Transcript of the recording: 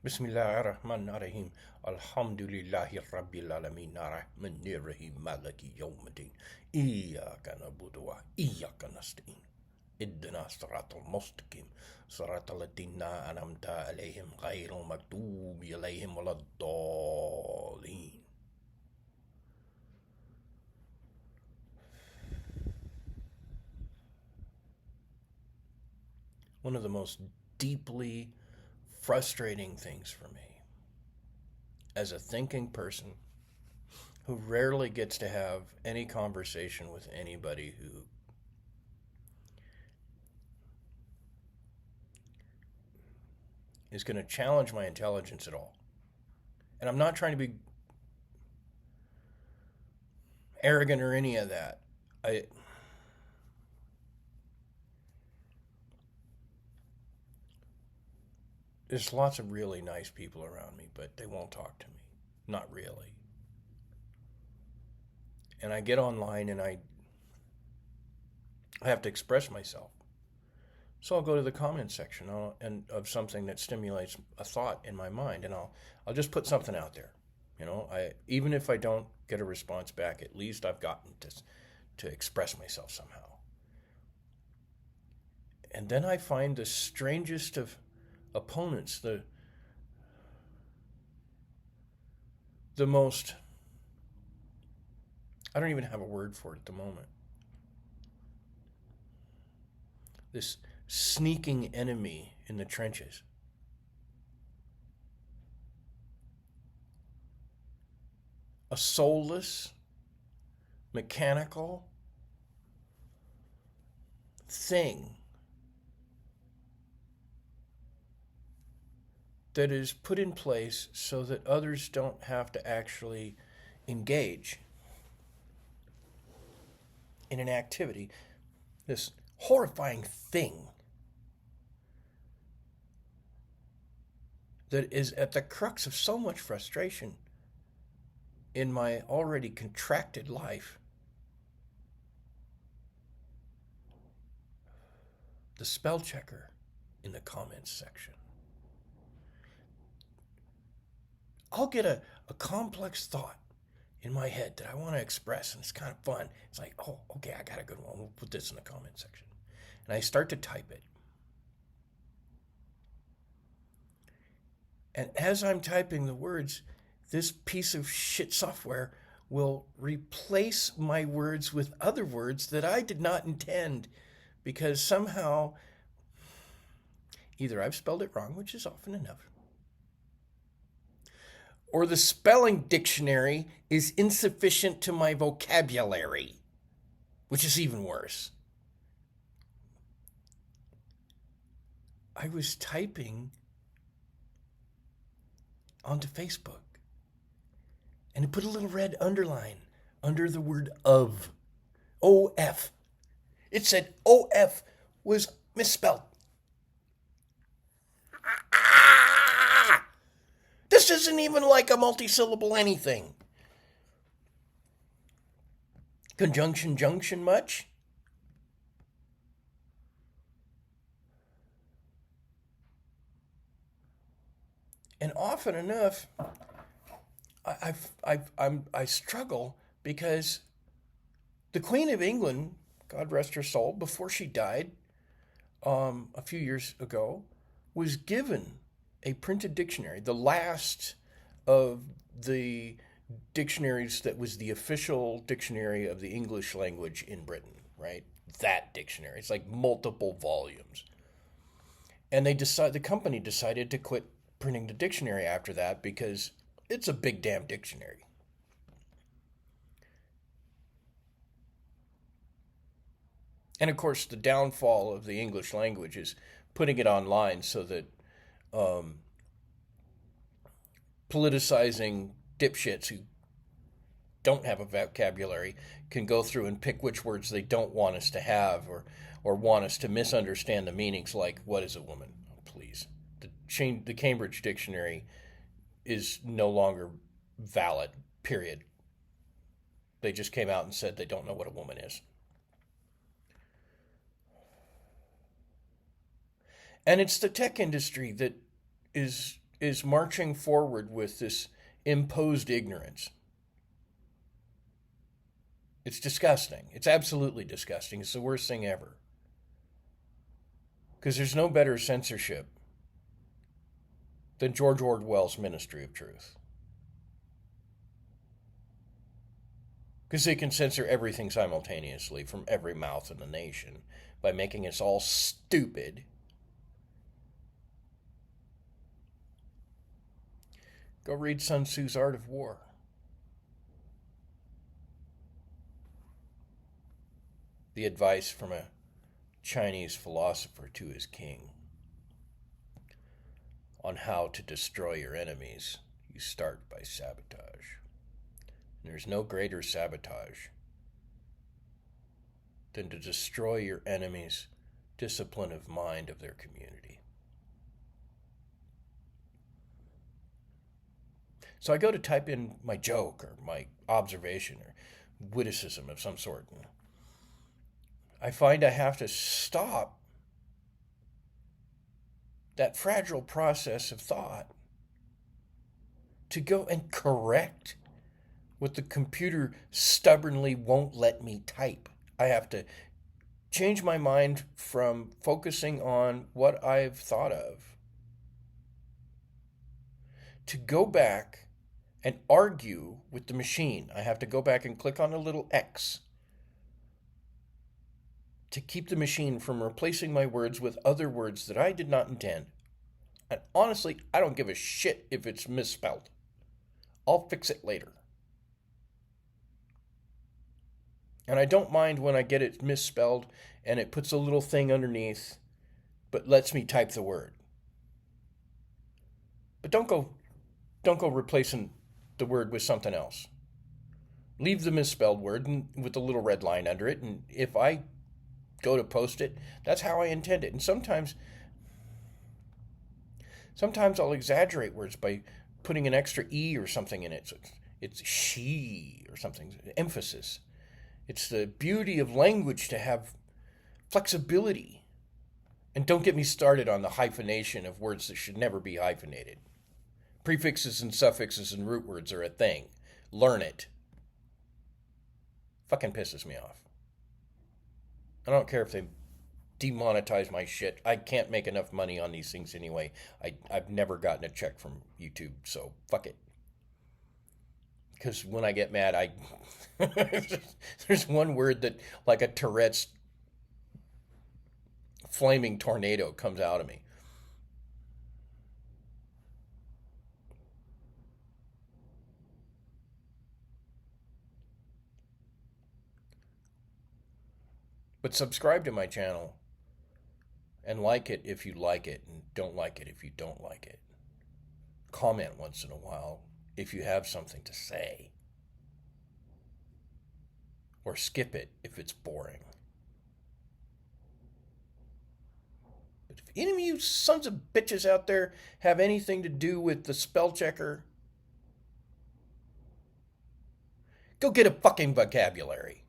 Bismillahirrahmanirrahim. Alhamdulillahi Rabbil Alameen. Ar-Rahmanir-Rahim. Maliki Yawmiddin. Iyyaka na'budu wa iyyaka nasta'in. Ihdina siratal mustaqim. Siratal ladzina an'amta 'alaihim ghairil maghdubi 'alaihim waladdallin. One of the most deeply frustrating things for me as a thinking person who rarely gets to have any conversation with anybody who is going to challenge my intelligence at all. And I'm not trying to be arrogant or any of that. I There's lots of really nice people around me, but they won't talk to me. Not really. And I get online and I have to express myself. So I'll go to the comments section and of something that stimulates a thought in my mind, and I'll just put something out there. I even if I don't get a response back, at least I've gotten to express myself somehow. And then I find the strangest of opponents, the most, I don't even have a word for it at the moment. This sneaking enemy in the trenches. A soulless, mechanical thing that is put in place so that others don't have to actually engage in an activity. This horrifying thing that is at the crux of so much frustration in my already contracted life. The spell checker in the comments section. I'll get a complex thought in my head that I want to express, and it's kind of fun. It's like, oh, okay, I got a good one. We'll put this in the comment section. And I start to type it. And as I'm typing the words, this piece of shit software will replace my words with other words that I did not intend, because somehow either I've spelled it wrong, which is often enough, or the spelling dictionary is insufficient to my vocabulary, which is even worse. I was typing onto Facebook, and it put a little red underline under the word of. OF. It said OF was misspelled. This isn't even like a multisyllable anything. Conjunction junction much? And often enough, I struggle because the Queen of England, God rest her soul, before she died a few years ago, was given a printed dictionary, the last of the dictionaries that was the official dictionary of the English language in Britain, right? That dictionary. It's like multiple volumes. And the company decided to quit printing the dictionary after that because it's a big damn dictionary. And of course, the downfall of the English language is putting it online so that politicizing dipshits who don't have a vocabulary can go through and pick which words they don't want us to have, or want us to misunderstand the meanings, like what is a woman? Oh, please. The Cambridge Dictionary is no longer valid, period. They just came out and said they don't know what a woman is. And it's the tech industry that is is marching forward with this imposed ignorance. It's disgusting. It's absolutely disgusting. It's the worst thing ever. Because there's no better censorship than George Orwell's Ministry of Truth. Because they can censor everything simultaneously from every mouth in the nation by making us all stupid. Go read Sun Tzu's Art of War. The advice from a Chinese philosopher to his king on how to destroy your enemies. You start by sabotage. And there's no greater sabotage than to destroy your enemy's discipline of mind of their community. So I go to type in my joke or my observation or witticism of some sort, and I find I have to stop that fragile process of thought to go and correct what the computer stubbornly won't let me type. I have to change my mind from focusing on what I've thought of to go back and argue with the machine. I have to go back and click on a little X to keep the machine from replacing my words with other words that I did not intend. And honestly, I don't give a shit if it's misspelled. I'll fix it later. And I don't mind when I get it misspelled and it puts a little thing underneath, but lets me type the word. But don't go replacing the word with something else. Leave the misspelled word with a little red line under it, and if I go to post it, that's how I intend it. And sometimes I'll exaggerate words by putting an extra E or something in it. So it's she or something, emphasis. It's the beauty of language to have flexibility. And don't get me started on the hyphenation of words that should never be hyphenated. Prefixes and suffixes and root words are a thing. Learn it. Fucking pisses me off. I don't care if they demonetize my shit. I can't make enough money on these things anyway. I've never gotten a check from YouTube, so fuck it. Because when I get mad, there's one word that, like a Tourette's flaming tornado, comes out of me. But subscribe to my channel and like it if you like it, and don't like it if you don't like it. Comment once in a while if you have something to say. Or skip it if it's boring. But if any of you sons of bitches out there have anything to do with the spell checker, go get a fucking vocabulary.